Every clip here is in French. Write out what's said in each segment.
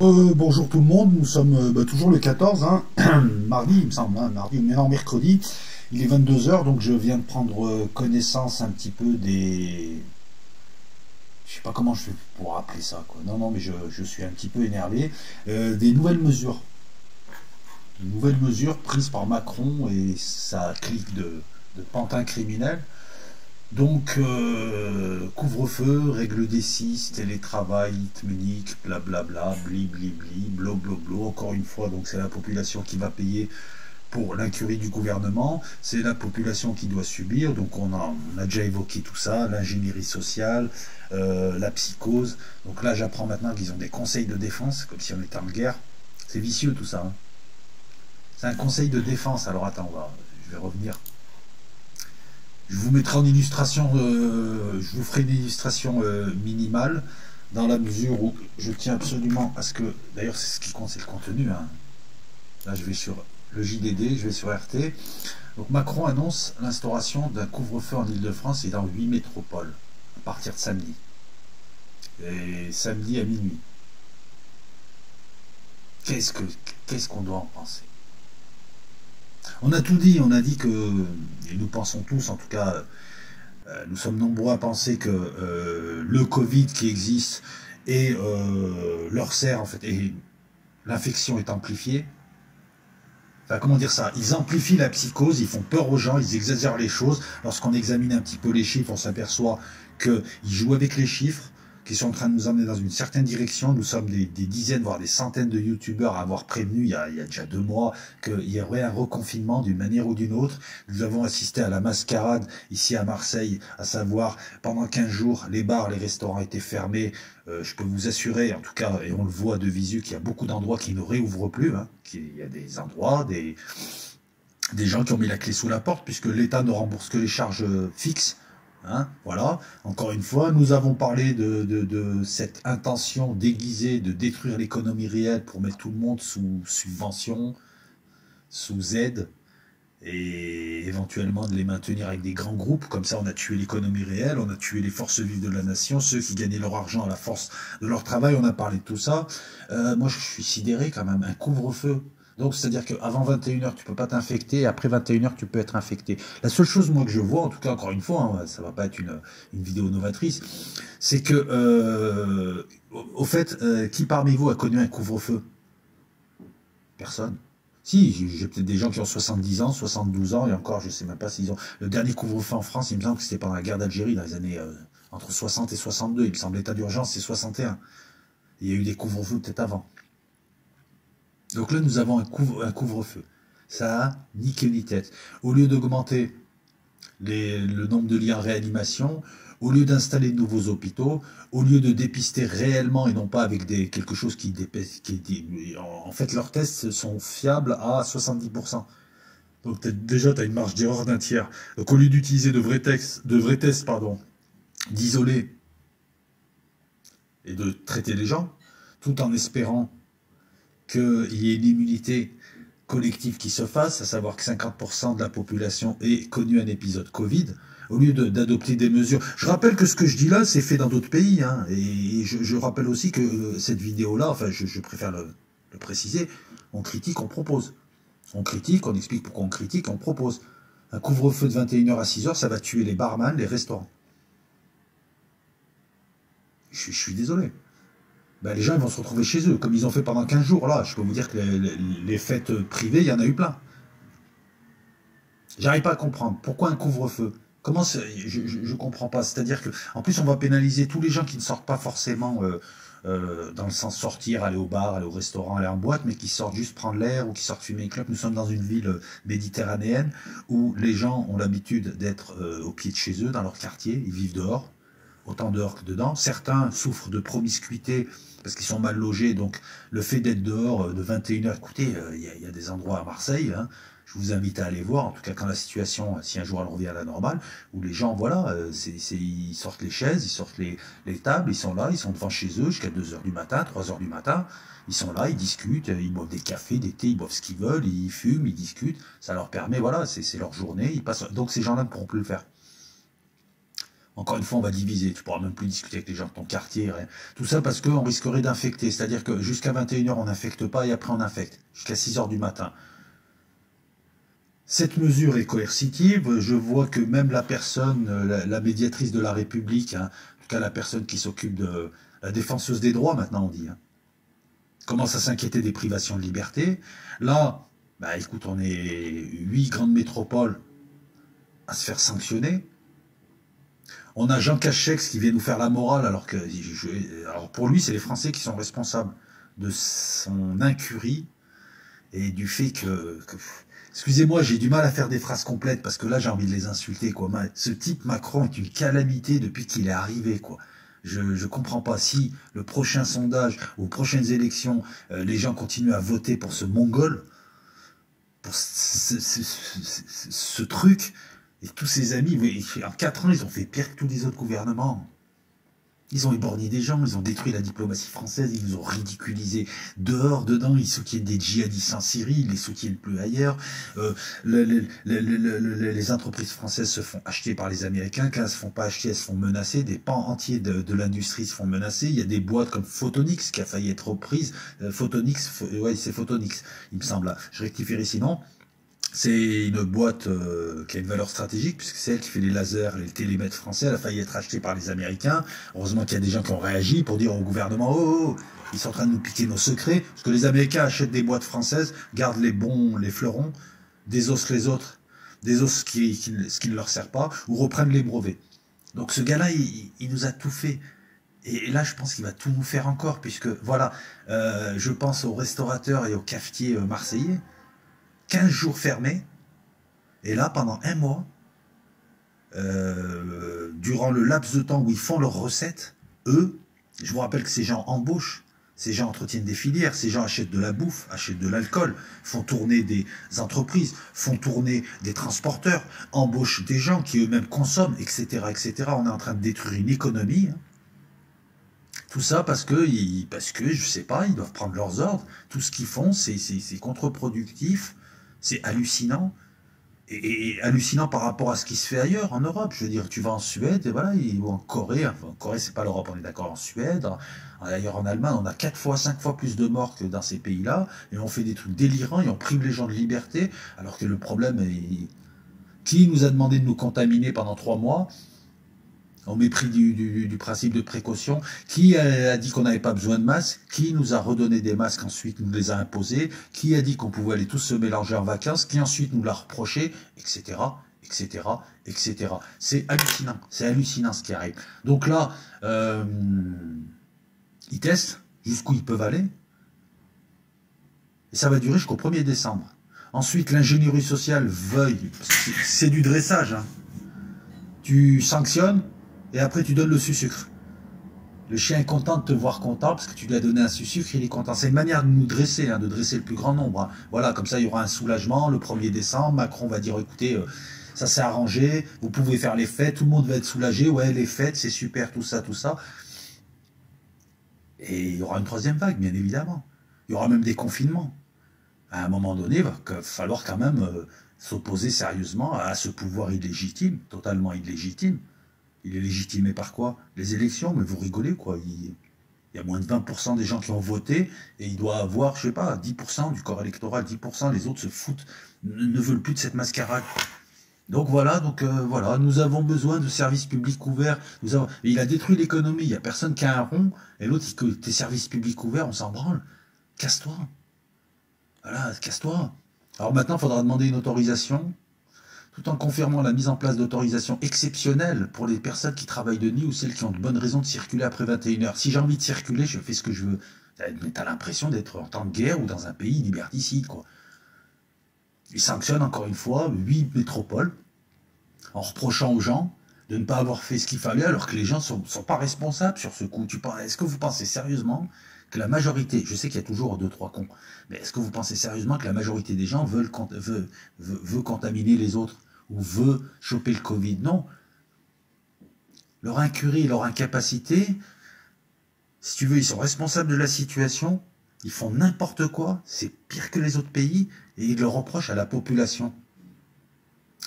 Bonjour tout le monde, nous sommes toujours le 14, hein, mardi il me semble, hein, mardi, mais non, mercredi, il est 22 heures, donc je viens de prendre connaissance un petit peu des... Je sais pas comment je fais pour appeler ça, quoi. Non, non, mais je suis un petit peu énervé. Des nouvelles mesures. Des nouvelles mesures prises par Macron et sa clique de pantins criminels. Donc, couvre-feu, règle des 6, télétravail, itmenique, blablabla, bli bli bli, blo blo blo, encore une fois, donc c'est la population qui va payer pour l'incurie du gouvernement, c'est la population qui doit subir, donc on a déjà évoqué tout ça, l'ingénierie sociale, la psychose, donc là j'apprends maintenant qu'ils ont des conseils de défense, comme si on était en guerre, c'est vicieux tout ça, hein. C'est un conseil de défense, alors attends, je vais revenir. Je vous mettrai en illustration, je vous ferai une illustration minimale, dans la mesure où je tiens absolument à ce que, d'ailleurs c'est ce qui compte, c'est le contenu, hein. Là je vais sur le JDD, je vais sur RT. Donc Macron annonce l'instauration d'un couvre-feu en Ile-de-France et dans 8 métropoles, à partir de samedi. Et samedi à minuit. Qu'est-ce qu'on doit en penser? On a tout dit, on a dit que, et nous pensons tous, en tout cas, nous sommes nombreux à penser que le Covid qui existe et leur sert, en fait, et l'infection est amplifiée. Enfin, comment dire ça? Ils amplifient la psychose, ils font peur aux gens, ils exagèrent les choses. Lorsqu'on examine un petit peu les chiffres, on s'aperçoit qu'ils jouent avec les chiffres, qu'ils sont en train de nous emmener dans une certaine direction. Nous sommes des dizaines, voire des centaines de youtubeurs à avoir prévenu il y a déjà 2 mois qu'il y aurait un reconfinement d'une manière ou d'une autre. Nous avons assisté à la mascarade ici à Marseille, à savoir pendant 15 jours, les bars, les restaurants étaient fermés. Je peux vous assurer, en tout cas, et on le voit de visu, qu'il y a beaucoup d'endroits qui ne réouvrent plus, hein, qu'il y a des endroits, des gens qui ont mis la clé sous la porte, puisque l'État ne rembourse que les charges fixes. Hein, voilà, encore une fois, nous avons parlé de cette intention déguisée de détruire l'économie réelle pour mettre tout le monde sous subvention, sous aide, et éventuellement de les maintenir avec des grands groupes. Comme ça, on a tué l'économie réelle, on a tué les forces vives de la nation, ceux qui gagnaient leur argent à la force de leur travail, on a parlé de tout ça. Moi, je suis sidéré quand même, un couvre-feu. Donc, c'est-à-dire qu'avant 21h, tu peux pas t'infecter, et après 21h, tu peux être infecté. La seule chose, moi, que je vois, en tout cas, encore une fois, hein, ça va pas être une vidéo novatrice, c'est que, au fait, qui parmi vous a connu un couvre-feu? Personne. Si, j'ai peut-être des gens qui ont 70 ans, 72 ans, et encore, je sais même pas s'ils ont... Le dernier couvre-feu en France, il me semble que c'était pendant la guerre d'Algérie, dans les années entre 60 et 62. Il me semble l'état d'urgence, c'est 61. Il y a eu des couvre-feux peut-être avant. Donc là, nous avons un couvre-feu. Ça a ni queue ni tête. Au lieu d'augmenter le nombre de lits en réanimation, au lieu d'installer de nouveaux hôpitaux, au lieu de dépister réellement et non pas avec quelque chose en fait, leurs tests sont fiables à 70%. Donc déjà, tu as une marge d'erreur d'un tiers. Donc au lieu d'utiliser de vrais tests, d'isoler et de traiter les gens, tout en espérant qu'il y ait une immunité collective qui se fasse, à savoir que 50% de la population ait connu un épisode Covid, au lieu d'adopter des mesures. Je rappelle que ce que je dis là, c'est fait dans d'autres pays, hein, et je rappelle aussi que cette vidéo-là, enfin, je préfère le préciser, on critique, on propose. On critique, on explique pourquoi on critique, on propose. Un couvre-feu de 21h à 6h, ça va tuer les barman, les restaurants. Je suis désolé. Ben, les gens ils vont se retrouver chez eux, comme ils ont fait pendant 15 jours. Là, je peux vous dire que les fêtes privées, il y en a eu plein. J'arrive pas à comprendre. Pourquoi un couvre-feu? Comment je comprends pas. C'est-à-dire que, en plus, on va pénaliser tous les gens qui ne sortent pas forcément dans le sens sortir, aller au bar, aller au restaurant, aller en boîte, mais qui sortent juste prendre l'air ou qui sortent fumer une clope. Nous sommes dans une ville méditerranéenne où les gens ont l'habitude d'être au pied de chez eux, dans leur quartier. Ils vivent dehors, autant dehors que dedans. Certains souffrent de promiscuité parce qu'ils sont mal logés, donc le fait d'être dehors de 21h, écoutez, il y a des endroits à Marseille, hein, je vous invite à aller voir, en tout cas quand la situation, si un jour elle revient à la normale, où les gens, voilà, ils sortent les chaises, ils sortent les tables, ils sont là, ils sont devant chez eux jusqu'à 2h du matin, 3h du matin, ils sont là, ils discutent, ils boivent des cafés, des thés, ils boivent ce qu'ils veulent, ils fument, ils discutent, ça leur permet, voilà, c'est leur journée, ils passent, donc ces gens-là ne pourront plus le faire. Encore une fois, on va diviser. Tu pourras même plus discuter avec les gens de ton quartier. Rien. Tout ça parce qu'on risquerait d'infecter. C'est-à-dire que jusqu'à 21h, on n'infecte pas et après on infecte. Jusqu'à 6h du matin. Cette mesure est coercitive. Je vois que même la personne, la médiatrice de la République, hein, en tout cas la personne qui s'occupe de la défenseuse des droits, maintenant on dit, hein, commence à s'inquiéter des privations de liberté. Là, bah écoute, on est 8 grandes métropoles à se faire sanctionner. On a Jean Castex qui vient nous faire la morale, alors que alors pour lui, c'est les Français qui sont responsables de son incurie et du fait que excusez-moi, j'ai du mal à faire des phrases complètes parce que là, j'ai envie de les insulter, quoi. Ce type Macron est une calamité depuis qu'il est arrivé, quoi. Je comprends pas. Si le prochain sondage, aux prochaines élections, les gens continuent à voter pour ce Mongol, pour ce truc, et tous ses amis, en 4 ans, ils ont fait pire que tous les autres gouvernements. Ils ont éborgné des gens, ils ont détruit la diplomatie française, ils nous ont ridiculisés dehors, dedans, ils soutiennent des djihadistes en Syrie, ils les soutiennent plus ailleurs. Les entreprises françaises se font acheter par les Américains, quand elles ne se font pas acheter, elles se font menacer, des pans entiers de l'industrie se font menacer. Il y a des boîtes comme Photonix qui a failli être reprise. Ouais, c'est Photonix, il me semble. Je rectifierai sinon. C'est une boîte qui a une valeur stratégique, puisque c'est elle qui fait les lasers, les télémètres français. Elle a failli être achetée par les Américains. Heureusement qu'il y a des gens qui ont réagi pour dire au gouvernement, oh, ils sont en train de nous piquer nos secrets, parce que les Américains achètent des boîtes françaises, gardent les bons, les fleurons, désossent les autres, désossent ce qui ne leur sert pas, ou reprennent les brevets. Donc ce gars-là, il nous a tout fait. Et là, je pense qu'il va tout nous faire encore, puisque, voilà, je pense aux restaurateurs et aux cafetiers marseillais, 15 jours fermés, et là, pendant 1 mois, durant le laps de temps où ils font leurs recettes, eux, je vous rappelle que ces gens embauchent, ces gens entretiennent des filières, ces gens achètent de la bouffe, achètent de l'alcool, font tourner des entreprises, font tourner des transporteurs, embauchent des gens qui eux-mêmes consomment, etc., etc. On est en train de détruire une économie, hein. Tout ça parce que, je sais pas, ils doivent prendre leurs ordres. Tout ce qu'ils font, c'est contre-productif. C'est hallucinant, et hallucinant par rapport à ce qui se fait ailleurs, en Europe. Je veux dire, tu vas en Suède, et voilà, ou en Corée, enfin, en Corée, c'est pas l'Europe, on est d'accord, en Suède, d'ailleurs en Allemagne, on a 4 fois, 5 fois plus de morts que dans ces pays-là, et on fait des trucs délirants, et on prive les gens de liberté, alors que le problème est... Qui nous a demandé de nous contaminer pendant 3 mois au mépris du principe de précaution? Qui a dit qu'on n'avait pas besoin de masques? Qui nous a redonné des masques, ensuite nous les a imposés? Qui a dit qu'on pouvait aller tous se mélanger en vacances? Qui ensuite nous l'a reproché? Etc. etc. etc. C'est hallucinant ce qui arrive. Donc là, ils testent jusqu'où ils peuvent aller, et ça va durer jusqu'au 1er décembre. Ensuite, l'ingénierie sociale veuille, c'est du dressage, hein. Tu sanctionnes, et après tu donnes le sucre. Le chien est content de te voir content parce que tu lui as donné un sucre, il est content. C'est une manière de nous dresser, hein, de dresser le plus grand nombre, hein. Voilà, comme ça il y aura un soulagement le 1er décembre. Macron va dire, écoutez, ça s'est arrangé, vous pouvez faire les fêtes, tout le monde va être soulagé, ouais, les fêtes, c'est super, tout ça, tout ça. Et il y aura une 3e vague, bien évidemment. Il y aura même des confinements. À un moment donné, il va falloir quand même s'opposer sérieusement à ce pouvoir illégitime, totalement illégitime. Il est légitimé par quoi? Les élections, mais vous rigolez, quoi. Il y a moins de 20% des gens qui ont voté, et il doit avoir, je sais pas, 10% du corps électoral, 10%, les autres se foutent, ne veulent plus de cette mascarade. Donc voilà, voilà, nous avons besoin de services publics ouverts. Il a détruit l'économie, il n'y a personne qui a un rond, et l'autre, il dit que tes services publics ouverts, on s'en branle. Casse-toi. Voilà, casse-toi. Alors maintenant, il faudra demander une autorisation, tout en confirmant la mise en place d'autorisations exceptionnelles pour les personnes qui travaillent de nuit ou celles qui ont de bonnes raisons de circuler après 21h. Si j'ai envie de circuler, je fais ce que je veux. Mais t'as l'impression d'être en temps de guerre ou dans un pays liberticide, quoi. Ils sanctionnent encore une fois 8 métropoles en reprochant aux gens de ne pas avoir fait ce qu'il fallait, alors que les gens ne sont pas responsables sur ce coup. Est-ce que vous pensez sérieusement que la majorité, je sais qu'il y a toujours 2-3 cons, mais est-ce que vous pensez sérieusement que la majorité des gens veut contaminer les autres, ou veut choper le Covid? Non. Leur incurie, leur incapacité, si tu veux, ils sont responsables de la situation, ils font n'importe quoi, c'est pire que les autres pays, et ils le reprochent à la population.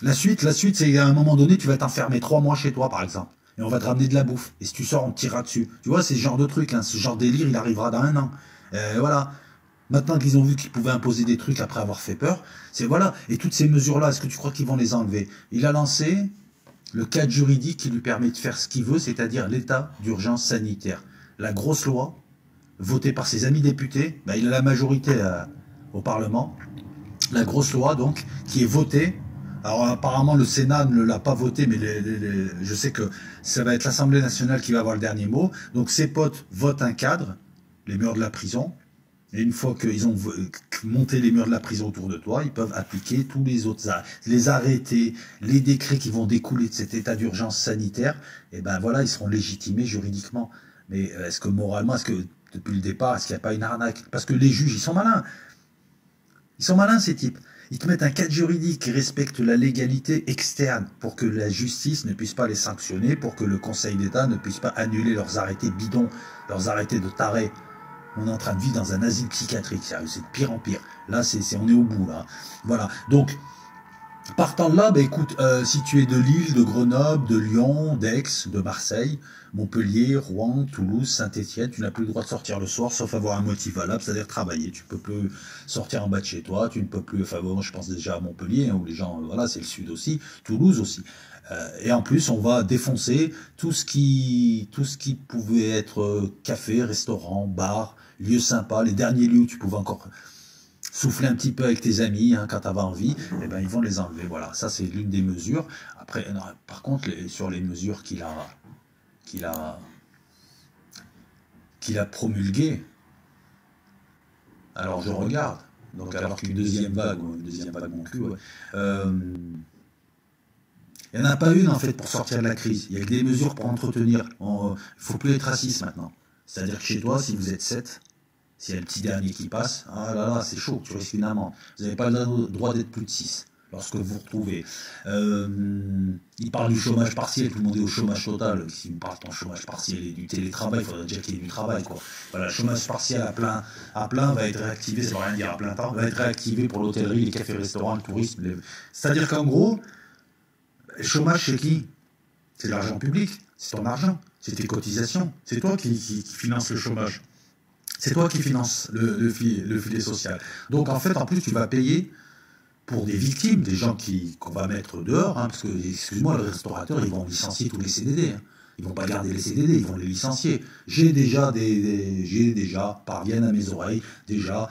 La suite, c'est à un moment donné, tu vas t'enfermer 3 mois chez toi, par exemple. Et on va te ramener de la bouffe. Et si tu sors, on te tirera dessus. Tu vois, c'est ce genre de truc, hein. Ce genre de délire, il arrivera dans 1 an. Voilà. Maintenant qu'ils ont vu qu'ils pouvaient imposer des trucs après avoir fait peur, c'est voilà. Et toutes ces mesures-là, est-ce que tu crois qu'ils vont les enlever? Il a lancé le cadre juridique qui lui permet de faire ce qu'il veut, c'est-à-dire l'état d'urgence sanitaire. La grosse loi, votée par ses amis députés, ben, il a la majorité au Parlement. La grosse loi, donc, qui est votée. Alors apparemment le Sénat ne l'a pas votée, mais je sais que ça va être l'Assemblée nationale qui va avoir le dernier mot. Donc ses potes votent un cadre, les murs de la prison. Et une fois qu'ils ont monté les murs de la prison autour de toi, ils peuvent appliquer tous les autres les arrêtés, les décrets qui vont découler de cet état d'urgence sanitaire. Et ben voilà, ils seront légitimés juridiquement. Mais est-ce que moralement, est-ce que depuis le départ, est-ce qu'il n'y a pas une arnaque? Parce que les juges, ils sont malins. Ils sont malins, ces types. Ils te mettent un cadre juridique qui respecte la légalité externe pour que la justice ne puisse pas les sanctionner, pour que le Conseil d'État ne puisse pas annuler leurs arrêtés bidons, leurs arrêtés de tarés. On est en train de vivre dans un asile psychiatrique, c'est de pire en pire. Là, on est au bout, là. Voilà. Donc, partant de là, bah, écoute, si tu es de Lille, de Grenoble, de Lyon, d'Aix, de Marseille, Montpellier, Rouen, Toulouse, Saint-Étienne, tu n'as plus le droit de sortir le soir, sauf avoir un motif valable, c'est-à-dire travailler. Tu ne peux plus sortir en bas de chez toi, tu ne peux plus, enfin bon, je pense déjà à Montpellier, hein, où les gens, voilà, c'est le sud aussi, Toulouse aussi. Et en plus, on va défoncer tout ce qui pouvait être café, restaurant, bar, lieux sympas, les derniers lieux où tu pouvais encore souffler un petit peu avec tes amis, hein, quand tu avais envie, eh ben, ils vont les enlever. Voilà, ça c'est l'une des mesures. Après, non, par contre, sur les mesures qu'il a promulguées, alors je regarde, donc alors qu'une deuxième vague mon cul, ouais, il n'y en a pas une en fait pour sortir de la crise. Il y a que des mesures pour entretenir. Il ne faut plus être raciste maintenant. C'est-à-dire que chez toi, si vous êtes 7, s'il y a le petit dernier qui passe, ah là là, c'est chaud, tu risques une amende. Vous n'avez pas le droit d'être plus de 6 lorsque vous vous retrouvez. Il parle du chômage partiel, tout le monde est au chômage total. Si vous parlez de ton chômage partiel et du télétravail, il faudrait déjà qu'il y ait du travail, quoi. Voilà, le chômage partiel à plein va être réactivé, ça ne veut rien dire à plein temps, va être réactivé pour l'hôtellerie, les cafés-restaurants, le tourisme. C'est-à-dire qu'en gros, le chômage, c'est qui? C'est de l'argent public, c'est ton argent, c'est tes cotisations, c'est toi qui finance le chômage. C'est toi qui finance le filet social. Donc en fait, en plus, tu vas payer pour des victimes, des gens qu'on va mettre dehors, hein, parce que, excuse-moi, les restaurateurs, ils vont licencier tous les CDD. Hein. Ils vont pas garder les CDD, ils vont les licencier. J'ai déjà, parviennent à mes oreilles, déjà,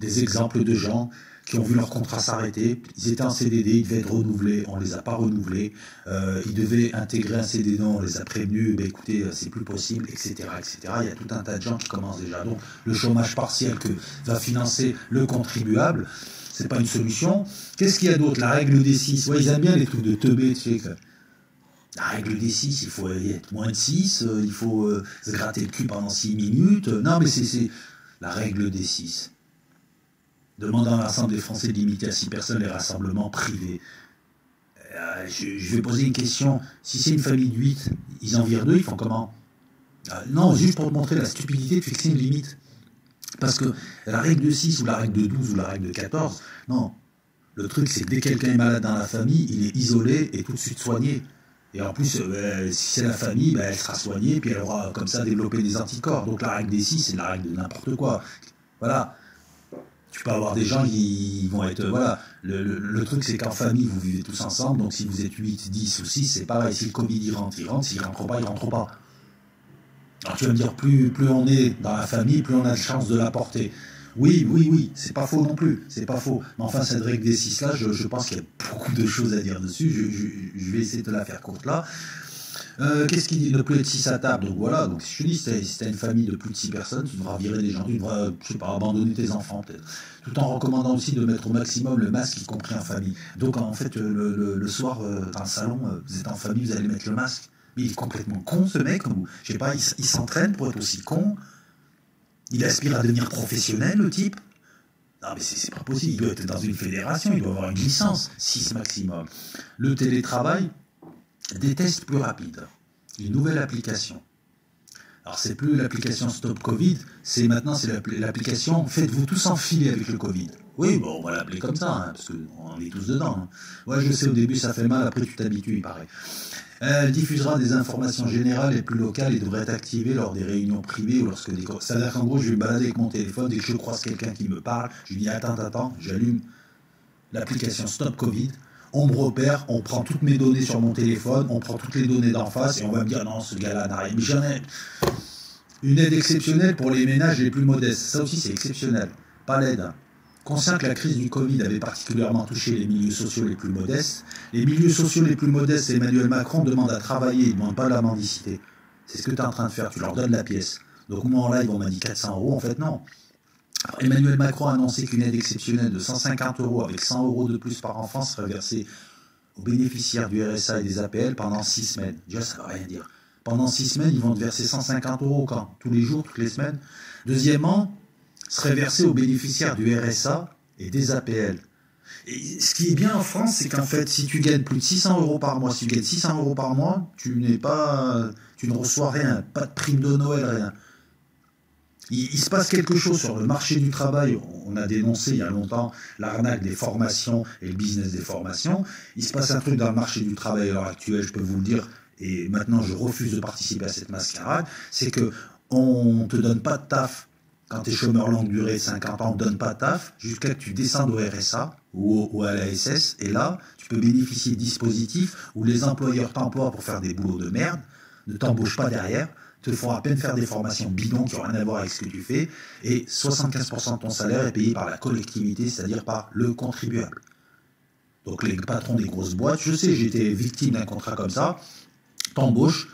des exemples de gens qui ont vu leur contrat s'arrêter, ils étaient en CDD, ils devaient être renouvelés, on ne les a pas renouvelés, ils devaient intégrer un CDD, on les a prévenus, ben écoutez, c'est plus possible, etc., etc. Il y a tout un tas de gens qui commencent déjà. Donc le chômage partiel que va financer le contribuable, c'est pas une solution. Qu'est-ce qu'il y a d'autre? La règle des 6, ouais, ils aiment bien les trucs de teubé, tu sais, que la règle des 6, il faut être moins de 6, il faut se gratter le cul pendant 6 minutes. Non, mais c'est la règle des 6. Demandant à l'Assemblée française de limiter à 6 personnes les rassemblements privés. Je vais poser une question. Si c'est une famille de 8, ils en virent 2, ils font comment? Non, juste pour te montrer la stupidité de fixer une limite. Parce que la règle de 6 ou la règle de 12 ou la règle de 14, non. Le truc, c'est que dès que quelqu'un est malade dans la famille, il est isolé et tout de suite soigné. Et en plus, si c'est la famille, elle sera soignée, puis elle aura comme ça développé des anticorps. Donc la règle des 6, c'est la règle de n'importe quoi. Voilà. Tu peux avoir des gens qui vont être... Voilà, le truc c'est qu'en famille, vous vivez tous ensemble, donc si vous êtes 8, 10 ou 6, c'est pareil. Si le Covid il rentre, s'il ne rentre pas, il ne rentre pas. Alors tu vas me dire, plus on est dans la famille, plus on a de chance de la porter. Oui, c'est pas faux non plus, c'est pas faux. Mais enfin, cette règle des 6 là, je pense qu'il y a beaucoup de choses à dire dessus, je vais essayer de la faire courte là. Qu'est-ce qu'il dit? Ne plus être 6 à table. Donc voilà, donc si je te dis, si tu as une famille de plus de 6 personnes, tu devras virer des gens, tu devras, je sais pas, abandonner tes enfants peut-être. Tout en recommandant aussi de mettre au maximum le masque, y compris en famille. Donc en fait, le soir, dans le salon, vous êtes en famille, vous allez mettre le masque. Mais il est complètement con ce mec, ou je sais pas, il s'entraîne pour être aussi con. Il aspire à devenir professionnel, le type. Non mais c'est pas possible, il doit être dans une fédération, il doit avoir une licence, 6 maximum. Le télétravail, des tests plus rapides, une nouvelle application. Alors c'est plus l'application Stop Covid, c'est maintenant c'est l'application Faites-vous tous enfiler avec le Covid. Oui, bon, on va l'appeler comme ça, hein, parce qu'on est tous dedans. Hein. Ouais, je sais, au début ça fait mal, après tu t'habitues, il paraît. Elle diffusera des informations générales et plus locales et devrait être activée lors des réunions privées ou lorsque des... C'est-à-dire qu'en gros, je vais me balader avec mon téléphone, dès que je croise quelqu'un qui me parle, je lui dis attends, j'allume l'application Stop Covid, on me repère, on prend toutes mes données sur mon téléphone, on prend toutes les données d'en face et on va me dire non, ce gars-là n'a rien. Mais j'en ai une aide exceptionnelle pour les ménages les plus modestes. Ça aussi, c'est exceptionnel. Pas l'aide. Conscient que la crise du Covid avait particulièrement touché les milieux sociaux les plus modestes, les milieux sociaux les plus modestes, Emmanuel Macron demande à travailler, il ne demande pas de la mendicité. C'est ce que tu es en train de faire, tu leur donnes la pièce. Donc moi en live, on m'a dit 400 €, en fait non. Alors, Emmanuel Macron a annoncé qu'une aide exceptionnelle de 150 € avec 100 € de plus par enfant serait versée aux bénéficiaires du RSA et des APL pendant 6 semaines. Déjà, ça ne veut rien dire. Pendant 6 semaines, ils vont te verser 150 € quand? Tous les jours, toutes les semaines. Deuxièmement, serait versé aux bénéficiaires du RSA et des APL. Et ce qui est bien en France, c'est qu'en fait, si tu gagnes plus de 600 € par mois, si tu gagnes 600 € par mois, tu ne reçois rien, pas de prime de Noël, rien. Il se passe quelque chose sur le marché du travail. On a dénoncé il y a longtemps l'arnaque des formations et le business des formations. Il se passe un truc dans le marché du travail à l'heure actuelle, je peux vous le dire, et maintenant je refuse de participer à cette mascarade, c'est que on ne te donne pas de taf. Quand tu es chômeur longue durée, 50 ans, on ne donne pas de taf, jusqu'à que tu descendes au RSA ou à la SS, et là, tu peux bénéficier de dispositifs où les employeurs t'emploient pour faire des boulots de merde, ne t'embauchent pas derrière, te font à peine faire des formations bidons qui n'ont rien à voir avec ce que tu fais, et 75% de ton salaire est payé par la collectivité, c'est-à-dire par le contribuable. Donc les patrons des grosses boîtes, je sais, j'ai été victime d'un contrat comme ça, t'embauches,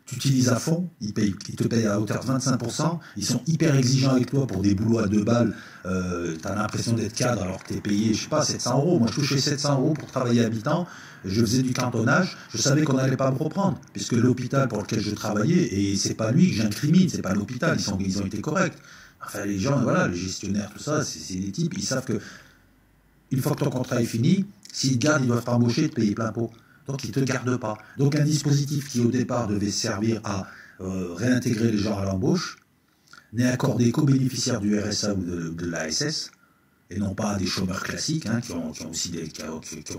tu utilises à fond, ils te payent à hauteur de 25%, ils sont hyper exigeants avec toi pour des boulots à 2 balles, tu as l'impression d'être cadre alors que tu es payé, je sais pas, 700 €, moi je touchais 700 € pour travailler à mi-temps, je faisais du cantonnage, je savais qu'on n'allait pas me reprendre, puisque l'hôpital pour lequel je travaillais, et c'est pas lui que j'incrimine, c'est pas l'hôpital, ils ont été corrects. Enfin les gens, voilà, les gestionnaires, tout ça, c'est des types, ils savent que une fois que ton contrat est fini, s'ils te gardent, ils doivent t'embaucher et te payer plein pot. Donc ils ne te gardent pas. Donc un dispositif qui au départ devait servir à réintégrer les gens à l'embauche n'est accordé qu'aux bénéficiaires du RSA ou de l'ASS, et non pas à des chômeurs classiques, hein, qui ont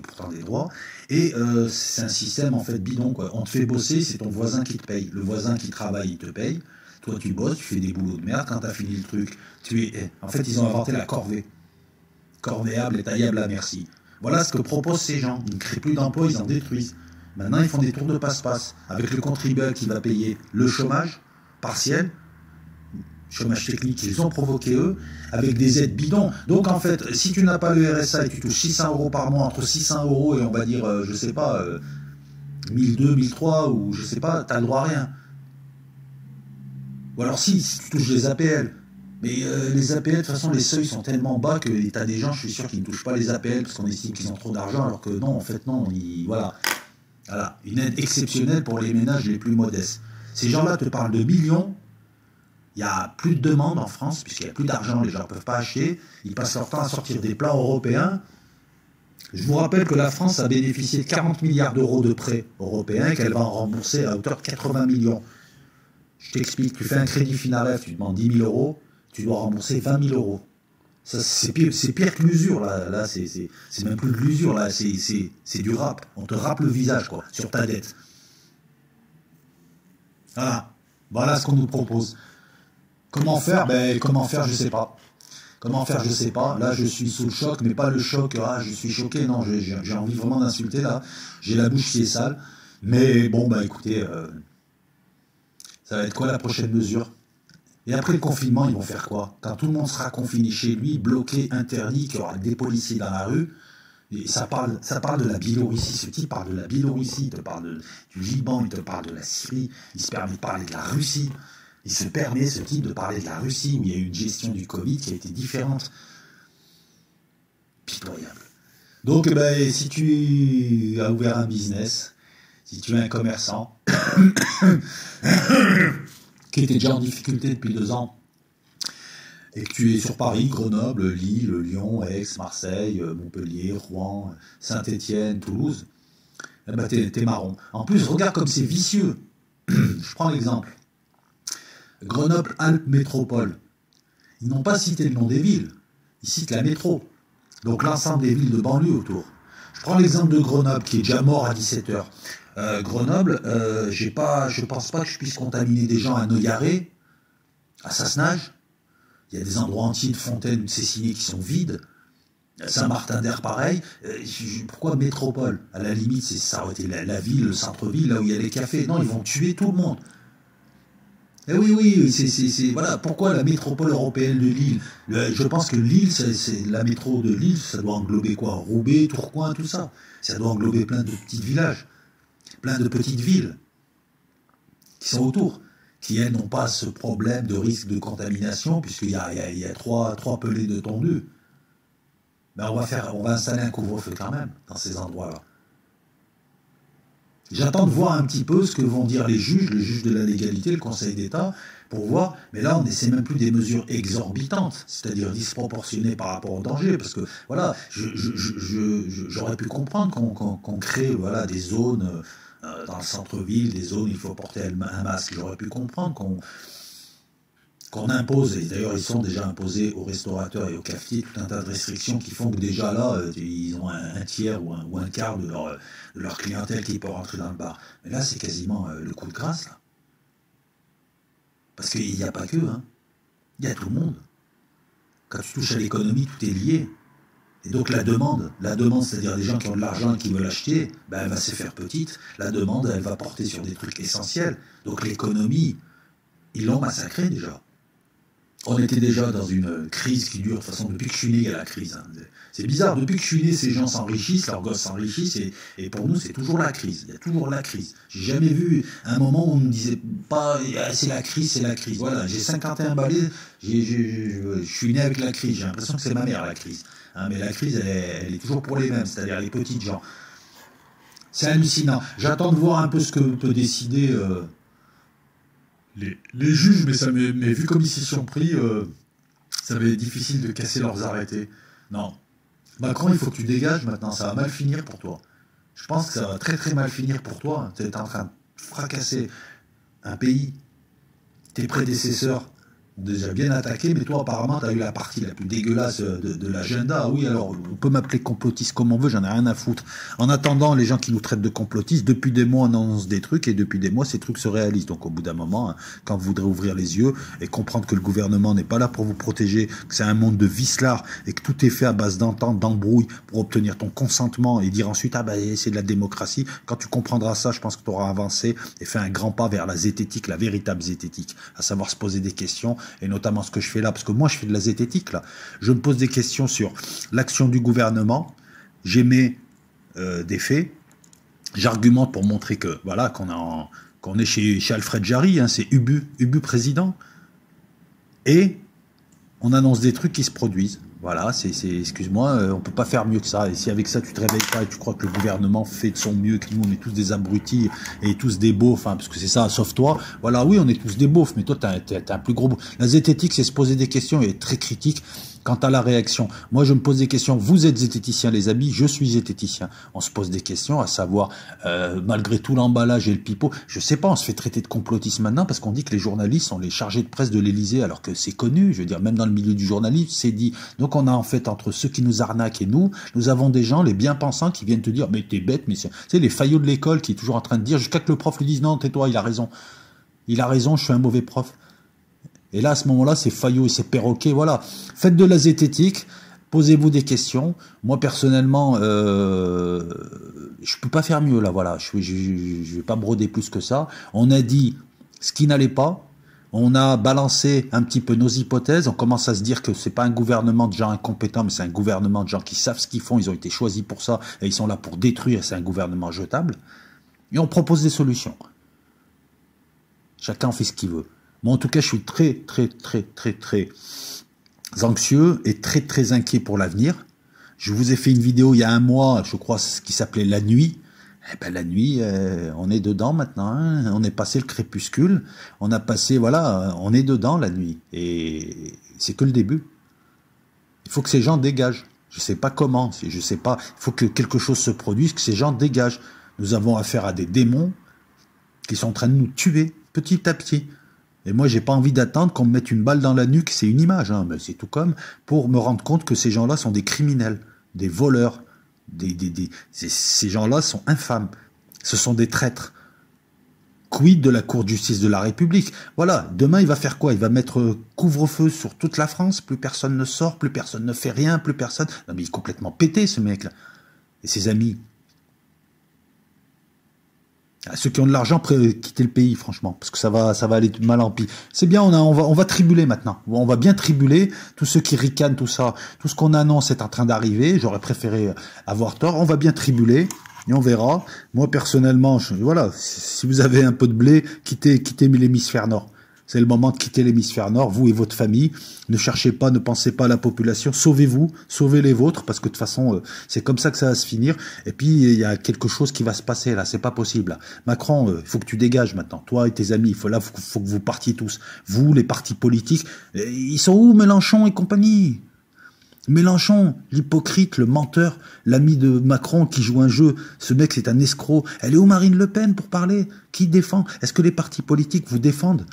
pourtant des droits. Et c'est un système en fait bidon, quoi. On te fait bosser, c'est ton voisin qui te paye. Le voisin qui travaille, il te paye. Toi tu bosses, tu fais des boulots de merde. Quand tu as fini le truc, en fait ils ont inventé la corvée. Corvéable et taillable à merci. Voilà ce que proposent ces gens. Ils ne créent plus d'emplois, ils en détruisent. Maintenant, ils font des tours de passe-passe avec le contribuable qui va payer le chômage partiel, chômage technique qu'ils ont provoqué eux, avec des aides bidons. Donc, en fait, si tu n'as pas le RSA et tu touches 600 € par mois, entre 600 € et on va dire, je sais pas, 1002, 1003 ou je sais pas, tu n'as le droit à rien. Ou alors si tu touches les APL. Mais les APL, de toute façon, les seuils sont tellement bas que tu as des gens, je suis sûr, qui ne touchent pas les APL parce qu'on estime qu'ils ont trop d'argent, alors que non, en fait, non. Voilà, une aide exceptionnelle pour les ménages les plus modestes. Ces gens-là te parlent de millions. Il n'y a plus de demande en France, puisqu'il n'y a plus d'argent, les gens ne peuvent pas acheter. Ils passent leur temps à sortir des plans européens. Je vous rappelle que la France a bénéficié de 40 milliards d'euros de prêts européens et qu'elle va en rembourser à hauteur de 80 millions. Je t'explique, tu fais un crédit Finareff, tu demandes 10 000 €. Tu dois rembourser 20 000 €. C'est pire que l'usure, là c'est même plus de l'usure, là, c'est du rap. On te rappe le visage, quoi, sur ta dette. Voilà ce qu'on nous propose. Comment faire? Comment faire, je sais pas. Comment faire, je sais pas. Là, je suis sous le choc, mais pas le choc, je suis choqué, non, j'ai envie vraiment d'insulter, là. J'ai la bouche qui est sale. Mais bon, écoutez, ça va être quoi la prochaine mesure? Et après le confinement, ils vont faire quoi? Quand tout le monde sera confiné chez lui, bloqué, interdit, qu'il y aura des policiers dans la rue, et ça parle de la Biélorussie. Ce type parle de la Biélorussie, il te parle du Liban, il te parle de la Syrie, il se permet de parler de la Russie. Il se permet, ce type, de parler de la Russie, où il y a eu une gestion du Covid qui a été différente. Pitoyable. Donc, si tu as ouvert un business, si tu es un commerçant, qui était déjà en difficulté depuis 2 ans, et que tu es sur Paris, Grenoble, Lille, Lyon, Aix, Marseille, Montpellier, Rouen, Saint-Étienne, Toulouse, t'es marron. En plus, regarde comme c'est vicieux. Je prends l'exemple. Grenoble-Alpes Métropole. Ils n'ont pas cité le nom des villes, ils citent la métro. Donc l'ensemble des villes de banlieue autour. Je prends l'exemple de Grenoble, qui est déjà mort à 17h. Grenoble, je pense pas que je puisse contaminer des gens à Noyaret, à Sassenage. Il y a des endroits entiers de Fontaine ou de Cessigny qui sont vides. Saint-Martin-d'Air, pareil. Pourquoi métropole? À la limite, ça aurait été la ville, le centre-ville, là où il y a les cafés. Non, ils vont tuer tout le monde. Eh oui, voilà. Pourquoi la métropole européenne de Lille? Je pense que Lille, c'est la métro de Lille, ça doit englober quoi? Roubaix, Tourcoing, tout ça. Ça doit englober plein de petits villages, plein de petites villes qui sont autour, qui elles n'ont pas ce problème de risque de contamination, puisqu'il y a trois pelés de tondu. Ben on va installer un couvre-feu quand même dans ces endroits-là. J'attends de voir un petit peu ce que vont dire les juges de la légalité, le Conseil d'État, pour voir. Mais là, on essaie même plus des mesures exorbitantes, c'est-à-dire disproportionnées par rapport au danger, parce que voilà, j'aurais pu comprendre qu'on crée voilà des zones dans le centre-ville, des zones où il faut porter un masque. J'aurais pu comprendre qu'on impose, et d'ailleurs ils sont déjà imposés aux restaurateurs et aux cafetiers, tout un tas de restrictions qui font que déjà là, ils ont un tiers ou un quart de leur clientèle qui peut rentrer dans le bar. Mais là, c'est quasiment le coup de grâce, là. Parce qu'il n'y a pas que, hein. Il y a tout le monde. Quand tu touches à l'économie, tout est lié. Et donc la demande, c'est-à-dire les gens qui ont de l'argent et qui veulent acheter, ben, elle va se faire petite. La demande, elle va porter sur des trucs essentiels. Donc l'économie, ils l'ont massacrée déjà. On était déjà dans une crise qui dure, de toute façon, depuis que je suis né, il y a la crise. Hein. C'est bizarre, depuis que je suis né, ces gens s'enrichissent, leurs gosses s'enrichissent, et pour nous, c'est toujours la crise. Il y a toujours la crise. J'ai jamais vu un moment où on ne disait pas, c'est la crise, c'est la crise. Voilà, j'ai 51 balais, je suis né avec la crise. J'ai l'impression que c'est ma mère, la crise. Hein, mais la crise, elle est toujours pour les mêmes, c'est-à-dire les petites gens. C'est hallucinant. J'attends de voir un peu ce que peut décider... Les juges, mais vu comme ils s'y sont pris, ça va être difficile de casser leurs arrêtés. Non. Macron, il faut que tu dégages maintenant, ça va mal finir pour toi. Je pense que ça va très très mal finir pour toi. Tu es en train de fracasser un pays. Tes prédécesseurs ont déjà bien attaqué, mais toi apparemment tu as eu la partie la plus dégueulasse de l'agenda. Oui, alors on peut m'appeler complotiste comme on veut, j'en ai rien à foutre. En attendant, les gens qui nous traitent de complotistes, depuis des mois on annonce des trucs, et depuis des mois ces trucs se réalisent. Donc au bout d'un moment, hein, quand vous voudrez ouvrir les yeux et comprendre que le gouvernement n'est pas là pour vous protéger, que c'est un monde de vicelard, et que tout est fait à base d'entente, d'embrouille, pour obtenir ton consentement, et dire ensuite, ah ben c'est de la démocratie. Quand tu comprendras ça, je pense que tu auras avancé et fait un grand pas vers la zététique, la véritable zététique, à savoir se poser des questions, et notamment ce que je fais là, parce que moi je fais de la zététique là. Je me pose des questions sur l'action du gouvernement, j'émets des faits, j'argumente pour montrer que voilà qu'on est chez Alfred Jarry, hein, c'est Ubu président, et on annonce des trucs qui se produisent. Voilà, excuse-moi, on peut pas faire mieux que ça. Et si avec ça tu te réveilles pas et tu crois que le gouvernement fait de son mieux, que nous on est tous des abrutis et tous des beaufs, hein, parce que c'est ça, sauf toi. Voilà, oui, on est tous des beaufs, mais toi t'as un plus gros beauf. La zététique, c'est se poser des questions et être très critique quant à la réaction. Moi, je me pose des questions. Vous êtes zététicien, les amis, je suis zététicien. On se pose des questions, à savoir, malgré tout l'emballage et le pipeau, je sais pas, on se fait traiter de complotiste maintenant parce qu'on dit que les journalistes sont les chargés de presse de l'Élysée, alors que c'est connu. Je veux dire, même dans le milieu du journalisme, c'est dit. Donc, on a en fait, entre ceux qui nous arnaquent et nous avons des gens, les bien-pensants, qui viennent te dire, mais t'es bête, mais c'est les faillots de l'école qui est toujours en train de dire, jusqu'à que le prof lui dise, non, tais-toi, il a raison. Il a raison, je suis un mauvais prof. Et là, à ce moment-là, c'est Fayot et c'est perroquet, voilà. Faites de la zététique, posez-vous des questions. Moi, personnellement, je peux pas faire mieux, là, voilà. Je vais pas broder plus que ça. On a dit ce qui n'allait pas. On a balancé un petit peu nos hypothèses. On commence à se dire que c'est pas un gouvernement de gens incompétents, mais c'est un gouvernement de gens qui savent ce qu'ils font. Ils ont été choisis pour ça et ils sont là pour détruire. C'est un gouvernement jetable. Et on propose des solutions. Chacun fait ce qu'il veut. Moi, en tout cas, je suis très anxieux et très inquiet pour l'avenir. Je vous ai fait une vidéo il y a un mois, je crois, qui s'appelait La Nuit. Eh ben, la nuit, on est dedans maintenant. Hein. On est passé le crépuscule. On a passé, voilà, on est dedans la nuit. Et c'est que le début. Il faut que ces gens dégagent. Je sais pas comment, je sais pas. Il faut que quelque chose se produise, que ces gens dégagent. Nous avons affaire à des démons qui sont en train de nous tuer petit à petit. Et moi, j'ai pas envie d'attendre qu'on me mette une balle dans la nuque, c'est une image, hein, mais c'est tout comme, pour me rendre compte que ces gens-là sont des criminels, des voleurs, ces gens-là sont infâmes, ce sont des traîtres. Quid de la Cour de justice de la République? Voilà, demain il va faire quoi? Il va mettre couvre-feu sur toute la France, plus personne ne sort, plus personne ne fait rien, plus personne... Non mais il est complètement pété ce mec-là. Et ses amis. Ceux qui ont de l'argent, quitter le pays, franchement, parce que ça va aller mal en pis. C'est bien, on va tribuler maintenant. On va bien tribuler. Tous ceux qui ricanent, tout ça, tout ce qu'on annonce est en train d'arriver. J'aurais préféré avoir tort. On va bien tribuler et on verra. Moi, personnellement, voilà, si vous avez un peu de blé, quittez l'hémisphère nord. C'est le moment de quitter l'hémisphère nord, vous et votre famille. Ne cherchez pas, ne pensez pas à la population. Sauvez-vous, sauvez les vôtres, parce que de toute façon, c'est comme ça que ça va se finir. Et puis, il y a quelque chose qui va se passer là. C'est pas possible. Là. Macron, il faut que tu dégages maintenant. Toi et tes amis, faut que vous partiez tous. Vous, les partis politiques, ils sont où, Mélenchon et compagnie? Mélenchon, l'hypocrite, le menteur, l'ami de Macron qui joue un jeu, ce mec c'est un escroc. Elle est où Marine Le Pen pour parler? Qui défend? Est-ce que les partis politiques vous défendent?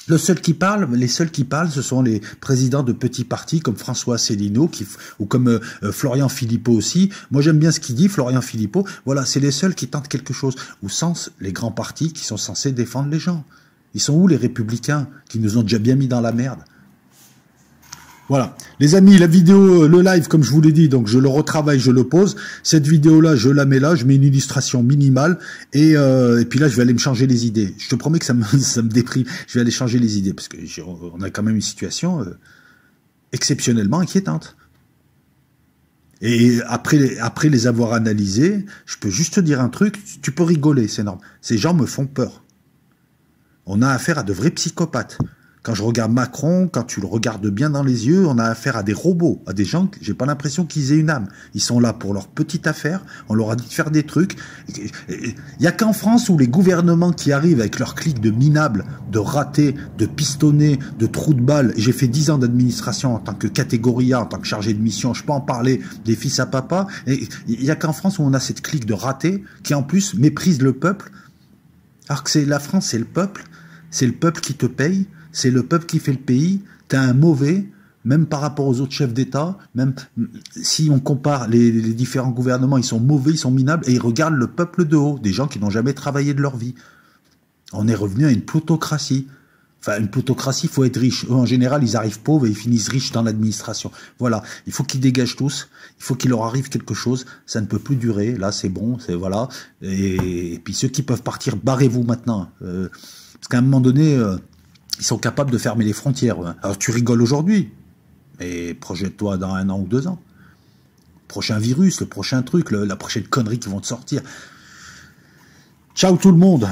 Les seuls qui parlent, ce sont les présidents de petits partis comme François Asselineau ou comme Florian Philippot aussi. Moi, j'aime bien ce qu'il dit, Florian Philippot. Voilà, c'est les seuls qui tentent quelque chose. Ou sans les grands partis qui sont censés défendre les gens. Ils sont où les républicains qui nous ont déjà bien mis dans la merde? Voilà, les amis, la vidéo, le live, comme je vous l'ai dit, donc je le retravaille, je le pose. Cette vidéo-là, je la mets là, je mets une illustration minimale, et puis là, je vais aller me changer les idées. Je te promets que ça me déprime. Je vais aller changer les idées, parce que on a quand même une situation exceptionnellement inquiétante. Et après les avoir analysés, je peux juste te dire un truc, tu peux rigoler, c'est énorme. Ces gens me font peur. On a affaire à de vrais psychopathes. Quand je regarde Macron, quand tu le regardes bien dans les yeux, on a affaire à des robots, à des gens, j'ai pas l'impression qu'ils aient une âme. Ils sont là pour leur petite affaire, on leur a dit de faire des trucs. Il y a qu'en France où les gouvernements qui arrivent avec leurs clics de minables, de ratés, de pistonnés, de trous de balles, et j'ai fait 10 ans d'administration en tant que catégorie A, en tant que chargé de mission, je peux en parler des fils à papa, et il y a qu'en France où on a cette clique de ratés qui en plus méprise le peuple, alors que la France c'est le peuple qui te paye, c'est le peuple qui fait le pays, t'es un mauvais, même par rapport aux autres chefs d'État, même si on compare les différents gouvernements, ils sont mauvais, ils sont minables, et ils regardent le peuple de haut, des gens qui n'ont jamais travaillé de leur vie. On est revenu à une plutocratie. Enfin, une plutocratie, il faut être riche. Eux, en général, ils arrivent pauvres et ils finissent riches dans l'administration. Voilà, il faut qu'ils dégagent tous, il faut qu'il leur arrive quelque chose, ça ne peut plus durer, là c'est bon, c'est voilà. Et puis ceux qui peuvent partir, barrez-vous maintenant. Parce qu'à un moment donné... ils sont capables de fermer les frontières. Alors tu rigoles aujourd'hui, mais projette-toi dans 1 an ou 2 ans. Prochain virus, le prochain truc, la prochaine connerie qui vont te sortir. Ciao tout le monde.